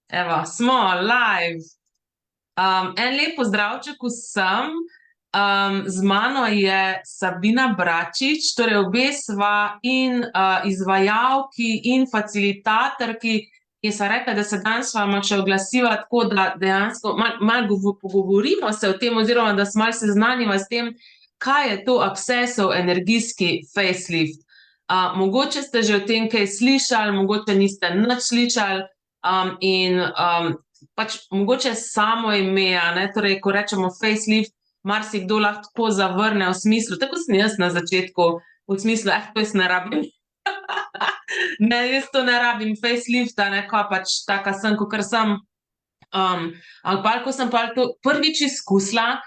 Evo, smo live. En lep pozdravček vsem. Z mano je Sabina Bračič, torej obe sva in izvajalki in facilitatorki, ki sva rekla, da se danes s vama še oglasiva tako, da dejansko malo pogovorimo se o tem oziroma da se malo seznanimo s tem, kaj je to Accessov energijski facelift. Mogoče ste že o tem kaj slišali, mogoče niste nič slišali. Pač mogoče samo ime, torej, ko rečemo facelift, marsikdo lahko tako zavrne v smislu, tako sem jaz na začetku, v smislu, to jaz ne rabim. Ne, jaz to ne rabim, facelifta, ko pač taka sem, kakor sem. Ampak ko sem pa to prvič izkusila,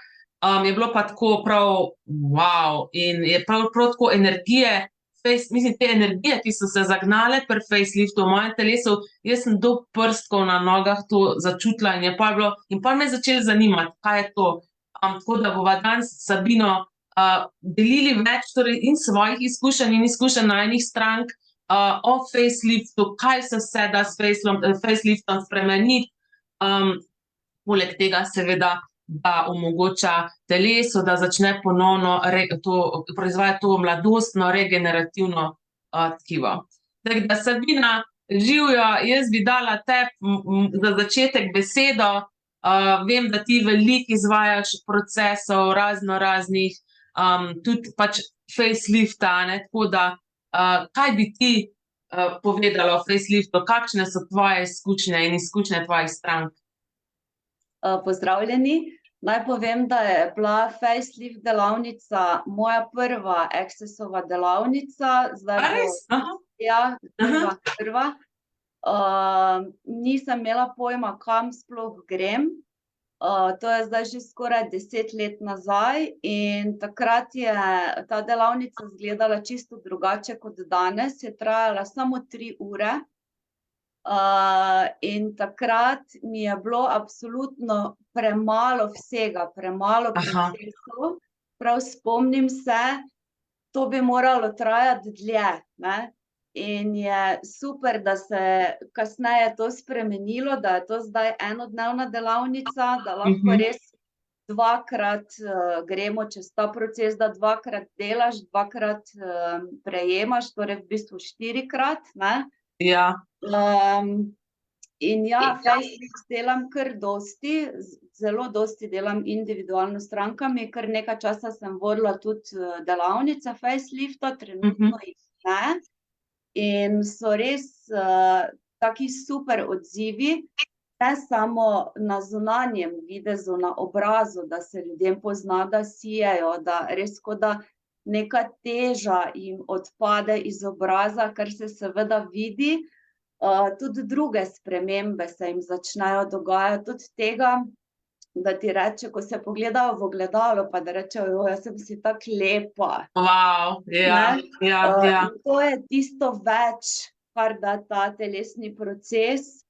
je bilo pa tako prav wow, in je prav tako energije, mislim, te energije, ki so se zagnale pri faceliftu v mojem telesu, jaz sem do prstkov na nogah to začutila in pol me je začelo zanimati, kaj je to. Tako da bova danes s Sabino delili več torej in svojih izkušenj in izkušenj najnih strank o faceliftu, kaj se vse da s faceliftom spremeniti. Poleg tega seveda, da omogoča telesu, da začne ponovno proizvajati to mladostno, regenerativno tkivo. Tako da, Sabina, živjo, jaz bi dala tebi za začetek besedo. Vem, da ti veliko izvajaš procesov raznoraznih, tudi pač facelifta, tako da, kaj bi ti povedala o faceliftu, kakšne so tvoje izkušnje in izkušnje tvojih strank? Pozdravljeni. Naj povem, da je bila facelift delavnica moja prva Accessova delavnica. A res? Ja, prva. Nisem imela pojma, kam sploh grem. To je zdaj že skoraj 10 let nazaj in takrat je ta delavnica izgledala čisto drugače kot danes. Je trajala samo 3 ure. In takrat mi je bilo absolutno premalo vsega, premalo procesov. Prav spomnim se, to bi moralo trajati dlje, ne? In je super, da se kasneje to spremenilo, da je to zdaj enodnevna delavnica, da lahko res dvakrat gremo čez ta proces, da dvakrat delaš, dvakrat prejemaš, torej v bistvu 4-krat, ne? Ja. In ja, facelift delam kar dosti, zelo dosti delam individualno s strankami, kar nekaj časa sem vodila tudi delavnice facelifta, trenutno jih ne. In so res taki super odzivi, ne samo na zunanjem videzu, na obrazu, da se ljudem pozna, da sijejo, da res kot da neka teža jim odpade iz obraza, kar se seveda vidi. Tudi druge spremembe se jim začnejo dogajati, tudi tega, da ti reče, ko se pogledajo v ogledalo, pa da rečejo, jaz sem si tako lepa. Wow, ja. To je tisto več, kar da ta telesni proces,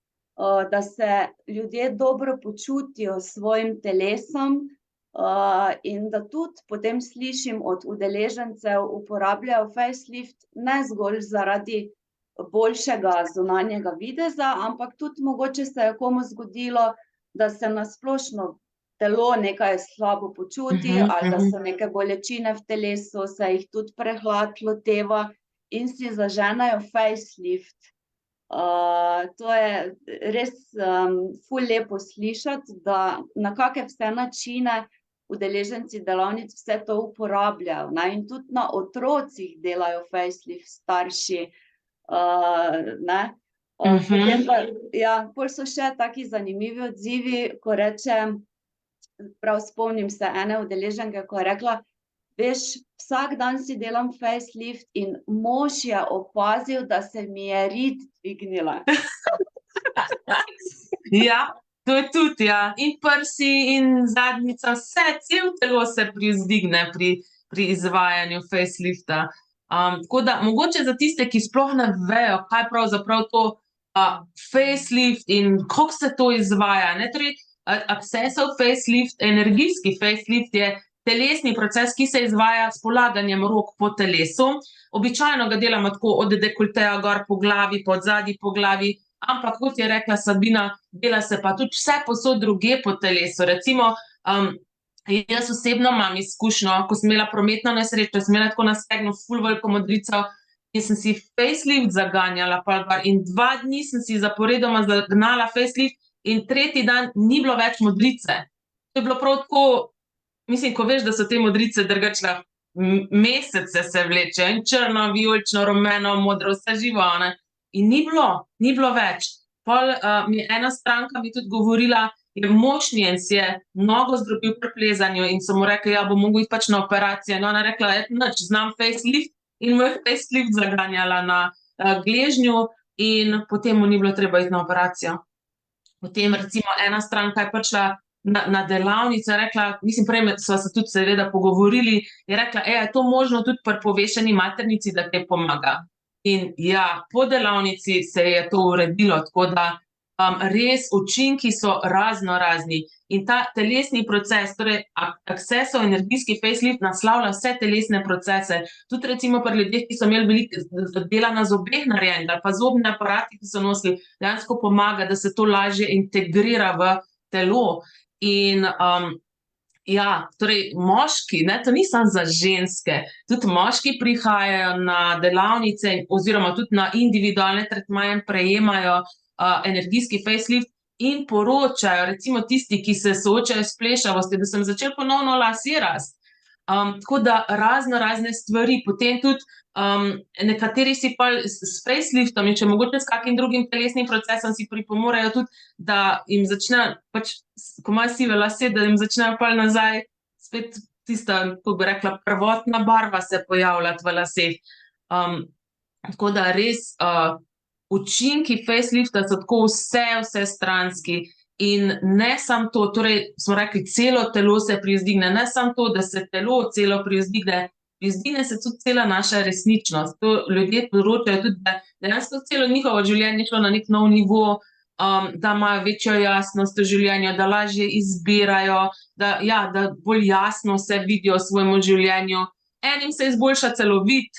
da se ljudje dobro počutijo s svojim telesom, in da tudi potem slišim od udeležencev, uporabljajo facelift ne zgolj zaradi boljšega zunanjega videza, ampak tudi mogoče se je komu zgodilo, da se na splošno telo nekaj slabo počuti ali da so neke bolečine v telesu, se jih tudi prehlad loteva in si zaženejo facelift. To je res ful lepo slišati, da na kake vse načine udeleženci delavnic vse to uporabljajo, ne, in tudi na otrocih delajo facelift starši, ne. Potem pa, ja, pol so še taki zanimivi odzivi, ko reče, prav spomnim se ene udeleženke, ko je rekla, veš, vsak dan si delam facelift in mož je opazil, da se mi je rit dvignila. Ja, to je tudi, ja. In prsi in zadnjica, vse, cel telo se privzdigne pri izvajanju facelifta. Tako da, mogoče za tiste, ki sploh ne vejo, kaj pravzaprav to facelift in kako se to izvaja, ne, torej Accessov facelift, energijski facelift je telesni proces, ki se izvaja s polaganjem rok po telesu. Običajno ga delamo tako od dekolteja gor po glavi, po odzadji po glavi, ampak kot je rekla Sabina, dela se pa tudi vse povsod drugje po telesu. Recimo, jaz osebno imam izkušnjo, ko sem imela prometno nesrečo, sem imela tako na stegnu ful veliko modrico in sem si facelift zaganjala pol gor in 2 dni sem si zaporedoma zagnala facelift in 3. dan ni bilo več modrice. To je bilo prav tako, mislim, ko veš, da so te modrice drugače mesece se vlečejo in črno, vijolično, rumeno, modro, vse živo, ne. In ni bilo več. Pol mi je ena stranka mi tudi govorila, je mož njen si je nogo zdrobil pri plezanju in so mu rekli, ja, bo mogel iti pač na operacijo. In ona je rekla, nič, znam facelift in mu je facelift zaganjala na gležnju in potem mu ni bilo treba iti na operacijo. Potem recimo ena stranka je prišla na delavnico, je rekla, mislim, prej sva se tudi seveda pogovorili, je rekla, je to možno tudi pri povešeni maternici, da kaj pomaga. In ja, po delavnici se je to uredilo, tako da res učinki so raznorazni. In ta telesni proces, torej Accessov energijski facelift naslavlja vse telesne procese. Tudi recimo pri ljudeh, ki so imeli veliko dela na zobeh narejenega, ali pa zobni aparati, ki so nosili, dejansko pomaga, da se to lažje integrira v telo. In ja, torej moški, ne, to ni samo za ženske, tudi moški prihajajo na delavnice oziroma tudi na individualne tretmaje in prejemajo energijski facelift in poročajo, recimo tisti, ki se soočajo s plešavostjo, da sem začel ponovno lasje rasti. Tako da razne stvari, potem tudi nekateri si pol s faceliftom in če mogoče s kakim drugim telesnim procesom si pripomorejo tudi, da jim začne, pač, ko imajo sive lase, da jim začnejo pol nazaj spet tista, kako bi rekla, prvotna barva se pojavljati v laseh. Tako da res učinki facelifta so tako vsestranski in ne samo to, torej smo rekli, celo telo se privzdigne, ne samo to, da se telo celo privzdigne, privzdigne se tudi cela naša resničnost. To ljudje poročajo tudi, da dejansko celo njihovo življenje šlo na nek nov nivo, da imajo večjo jasnost v življenju, da lažje izbirajo, da bolj jasno vse vidijo v svojem življenju. Enim se izboljša celo vid,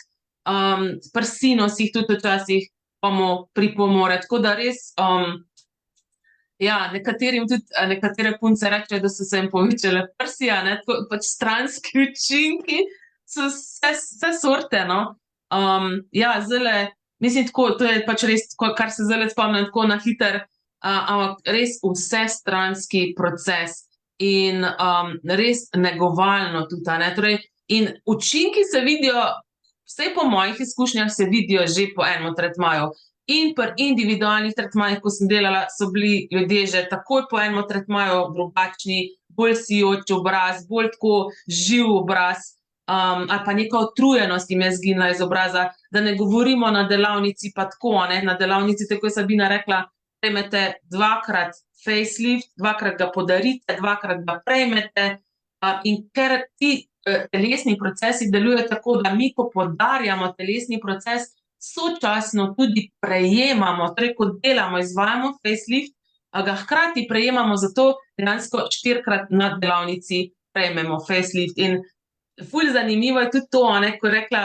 pri sinusih tudi včasih bomo pripomore, tako da res, nekaterim tudi, nekatere punce rečejo, da so se jim povečale prsi, tako pač stranski učinki so vse sorte, no. Zdajle, mislim tako, to je pač res, kar se zdajle spomnim tako na hitro, ampak res vsestranski proces in res negovalno tudi, torej in učinki se vidijo, vsaj po mojih izkušnjah se vidijo že po enem tretmaju. In pri individualnih tretmajih, ko sem delala, so bili ljudje že takoj po enem tretmaju drugačni, bolj sijoč obraz, bolj tako živ obraz, ali pa neka utrujenost jim je izginila iz obraza. Da ne govorimo na delavnici pa tako, na delavnici, tako je Sabina rekla, prejmete 2-krat facelift, 2-krat ga podarite, 2-krat ga prejmete, in ker ti telesni procesi delujejo tako, da mi, ko podarjamo telesni proces, sočasno tudi prejemamo, torej ko delamo, izvajamo facelift, ga hkrati prejemamo, zato dejansko 4-krat na delavnici prejmemo facelift. In ful zanimivo je tudi to, ko je rekla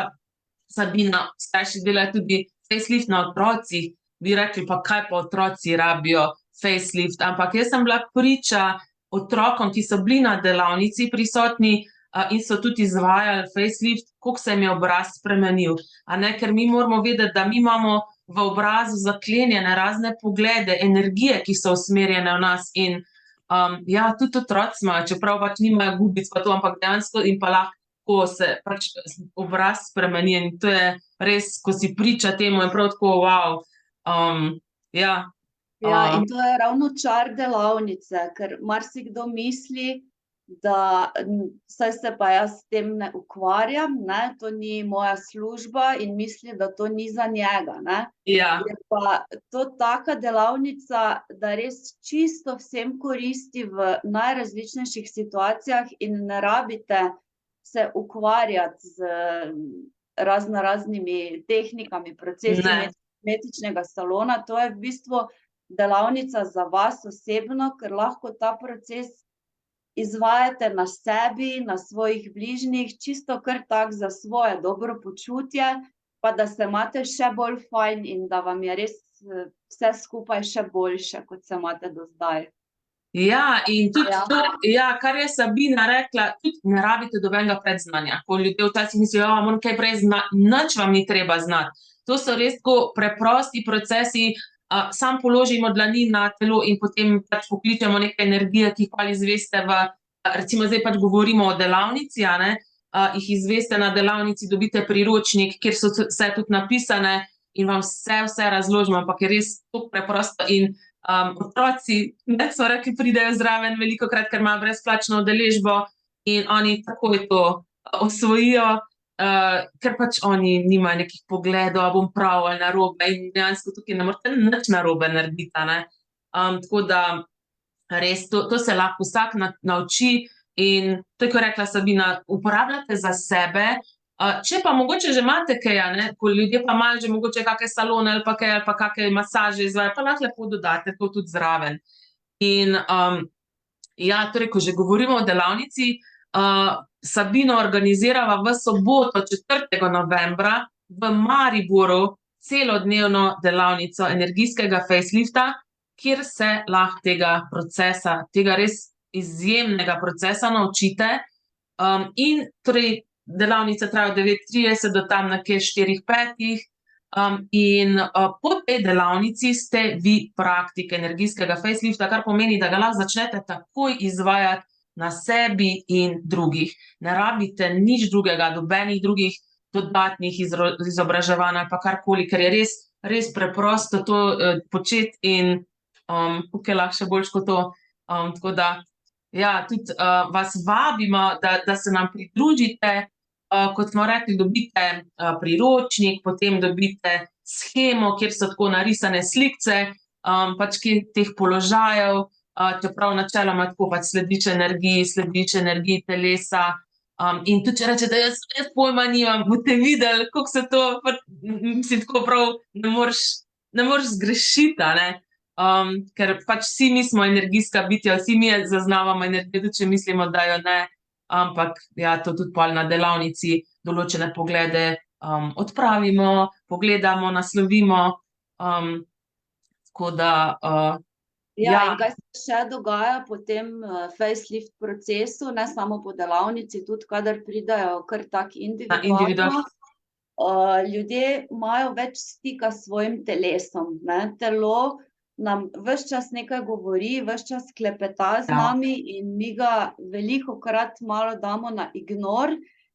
Sabina, starši delajo tudi facelift na otrocih, bi rekli, pa kaj pa otroci rabijo facelift, ampak jaz sem bila priča otrokom, ki so bili na delavnici prisotni, in so tudi izvajali facelift, koliko se jim je obraz spremenil. Ker mi moramo vedeti, da mi imamo v obrazu zaklenjene razne poglede, energije, ki so usmerjene v nas in tudi otroci imajo, čeprav pač nimajo gubic pa to, ampak dejansko jim pa lahko se pač obraz spremeni in to je res, ko si priča temu, je prav tako wow. In to je ravno čar delavnice, ker marsikdo misli, da saj se pa jaz s tem ne ukvarjam, to ni moja služba in misli, da to ni za njega, Ja. Je pa to taka delavnica, da res čisto vsem koristi v najrazličnejših situacijah in ne rabite se ukvarjati z raznoraznimi tehnikami, procesi kozmetičnega salona. To je v bistvu delavnica za vas osebno, ker lahko ta proces izvajate na sebi, na svojih bližnjih, čisto kar tak za svoje dobro počutje, pa da se imate še bolj fajn in da vam je res vse skupaj še boljše, kot se imate do zdaj. Ja, in tudi Ja. to, ja, kar je Sabina rekla, tudi ne rabite nobenega predznanja. Ko ljudje včasih mislijo, moram kaj prej znati, nič vam ni treba znati. To so res tako preprosti procesi, sam položimo dlani na telo in potem pač pokličemo neke energije, ki jih pa izveste recimo zdaj pač govorimo o delavnici, a ne, jih izveste na delavnici, dobite priročnik, kjer so vse tudi napisane in vam vse razložimo, ampak je res tako preprosto in otroci, ne, so rekli, pridejo zraven velikokrat, ker imajo brezplačno udeležbo in oni takoj to osvojijo, ker pač oni nimajo nekih pogledov, a bom prav ali narobe in dejansko tukaj ne morete nič narobe narediti, a ne. Tako da res, to se lahko vsak nauči in to je, ko je rekla Sabina, uporabljate za sebe. Če pa mogoče že imate kaj, a ne, ko ljudje pa imajo že mogoče kake salone ali pa kaj, ali pa kake masaže izvajajo, pa lahko lepo dodate to tudi zraven. In ja, torej, ko že govorimo o delavnici, Sabino organizirava v soboto, 4. novembra, v Mariboru celodnevno delavnico energijskega facelifta, kjer se lahko tega procesa, tega res izjemnega procesa naučite. In torej delavnica traja od 9:30 do tam nekje 4:05. In po tej delavnici ste vi praktik energijskega facelifta, kar pomeni, da ga lahko začnete takoj izvajati na sebi in drugih. Ne rabite nič drugega, nobenih drugih dodatnih izobraževanj ali pa karkoli, ker je res preprosto to početi in tukaj lahko še boljše kot to. Tako da, ja, tudi vas vabimo, da se nam pridružite. Kot smo rekli, dobite priročnik, potem dobite shemo, kjer so tako narisane slikce, pač teh položajev, čeprav načeloma tako pač slediš energiji telesa. In tudi če rečete, jaz pojma nimam, boste videli, kako se to, mislim, tako prav ne moreš zgrešiti, a ne. Ker pač vsi mi smo energijska bitja, vsi mi zaznavamo energijo, tudi če mislimo, da jo ne. Ampak ja, to tudi pol na delavnici določene poglede odpravimo, pogledamo, naslovimo. Tako da Ja, in kaj se še dogaja po tem facelift procesu, ne samo po delavnici, tudi kadar pridejo kar tak individualno. Ljudje imajo več stika s svojim telesom, ne, telo nam ves čas nekaj govori, ves čas klepeta z nami in mi ga velikokrat malo damo na ignor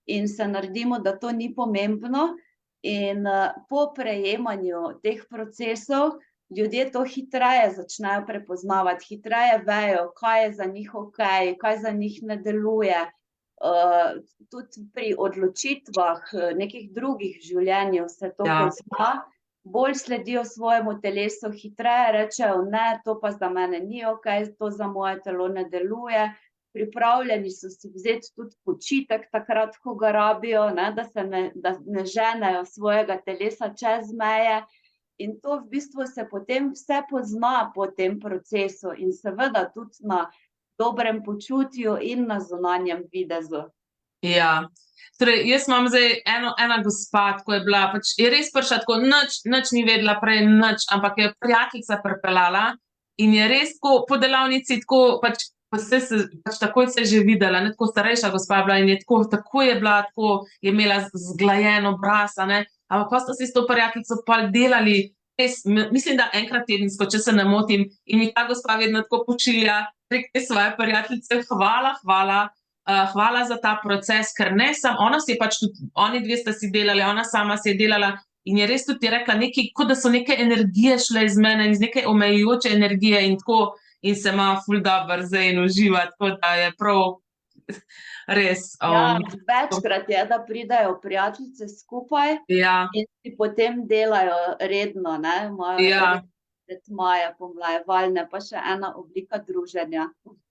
in se naredimo, da to ni pomembno. In po prejemanju teh procesov ljudje to hitreje začnejo prepoznavati, hitreje vejo, kaj je za njih okej, kaj za njih ne deluje. Tudi pri odločitvah nekih drugih v življenju se to pozna. Bolj sledijo svojemu telesu, hitreje rečejo, ne, to pa za mene ni okej, to za moje telo ne deluje. Pripravljeni so si vzeti tudi počitek takrat, ko ga rabijo, ne, da ne ženejo svojega telesa čez meje. In to v bistvu se potem vse pozna po tem procesu in seveda tudi na dobrem počutju in na zunanjem videzu. Ja. Torej, jaz imam zdaj ena gospa, tako je bila, pač je res prišla tako, nič ni vedela prej, nič, ampak je prijateljica pripeljala in je res tako po delavnici tako, pač takoj se je že videla, ne, tako starejša gospa je bila in je tako je bila, tako je imela zglajen obraz, a ne, ampak pa sta si s to prijateljico pol delali, res, mislim, da enkrat tedensko, če se ne motim, in mi ta gospa vedno tako pošilja prek te svoje prijateljice, hvala za ta proces, ker ne samo, ona si je pač tudi, oni dve sta si delali, ona sama si je delala in je res tudi rekla nekaj, kot da so neke energije šle iz mene, iz neke omejujoče energije in tako, in se ima ful dobro zdaj in uživa, tako da je prav res. Ja, večkrat je, da pridejo prijateljice skupaj in si potem delajo redno, ne, imajo tretmaje pomlajevalne, pa še ena oblika druženja.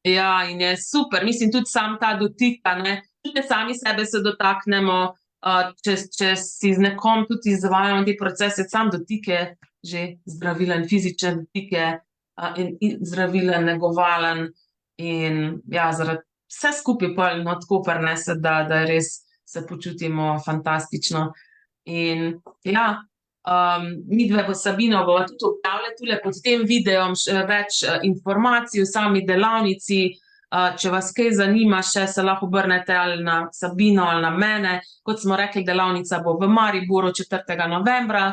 Ja, in je super, mislim, tudi sam ta dotik, a ne, tudi sami sebe se dotaknemo, če si z nekom tudi izvajamo te procese, sam dotik je že zdravilen, fizičen dotik je in zdravilen, negovalen in ja, zaradi vse skupaj pol, no, tako prinese, da res se počutimo fantastično. In ja, midve v Sabino bomo tudi objavile tule pod tem videom še več informacij o sami delavnici. Če vas kaj zanima, še se lahko obrnete ali na Sabino ali na mene. Kot smo rekli, delavnica bo v Mariboru 4. novembra.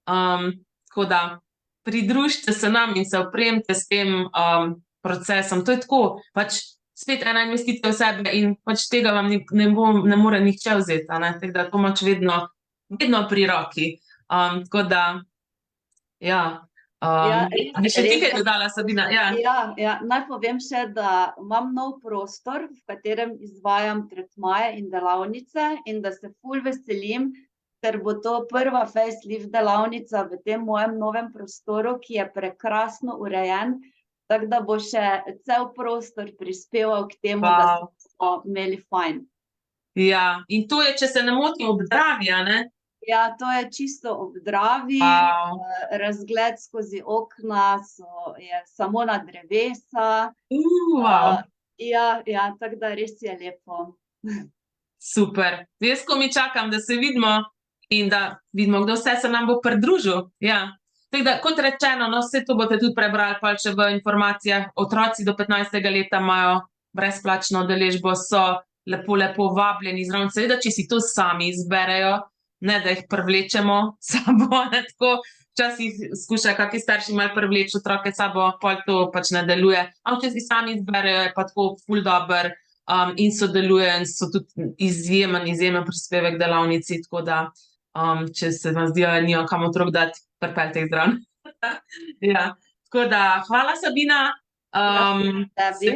Tako da pridružite se nam in se opremite s tem procesom. To je tako, pač spet ena investicija v sebe in pač tega vam ne more nihče vzeti, a ne? Tako da to imaš vedno pri roki. Tako da, ja. Bi še ti kaj dodala, Sabina? Ja, naj povem še, da imam nov prostor, v katerem izvajam tretmaje in delavnice in da se ful veselim, ker bo to prva facelift delavnica v tem mojem novem prostoru, ki je prekrasno urejen, tako da bo še cel prostor prispeval k temu, da smo imeli fajn. Ja, in to je, če se ne motim, ob Dravi, a ne? Ja, to je čisto ob Dravi, razgled skozi okna je samo na drevesa. Ja, tako da res je lepo. Super. Jaz komaj čakam, da se vidimo in da vidimo, kdo vse se nam bo pridružil. Ja. Tako da, kot rečeno, no, vse to boste tudi prebrali pa še v informacijah. Otroci do 15. leta imajo brezplačno udeležbo, so lepo vabljeni zraven. Seveda, če si to sami izberejo, ne da jih privlečemo sabo, ne tako. Včasih skušajo kakšni starši malo privleči otroke sabo, pol to pač ne deluje. Ampak če si sami izberejo, je pa tako ful dober in sodelujejo in so tudi izjemen prispevek delavnici, tako da če se vam zdijo, da nimajo kam otrok dati, pripeljite jih zraven. Ja, tako da hvala, Sabina. Se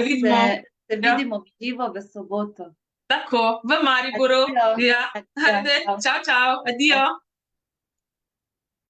vidimo. Se vidimo v živo v soboto. Tako, v Mariboru. Ja, ajde, čau, adijo.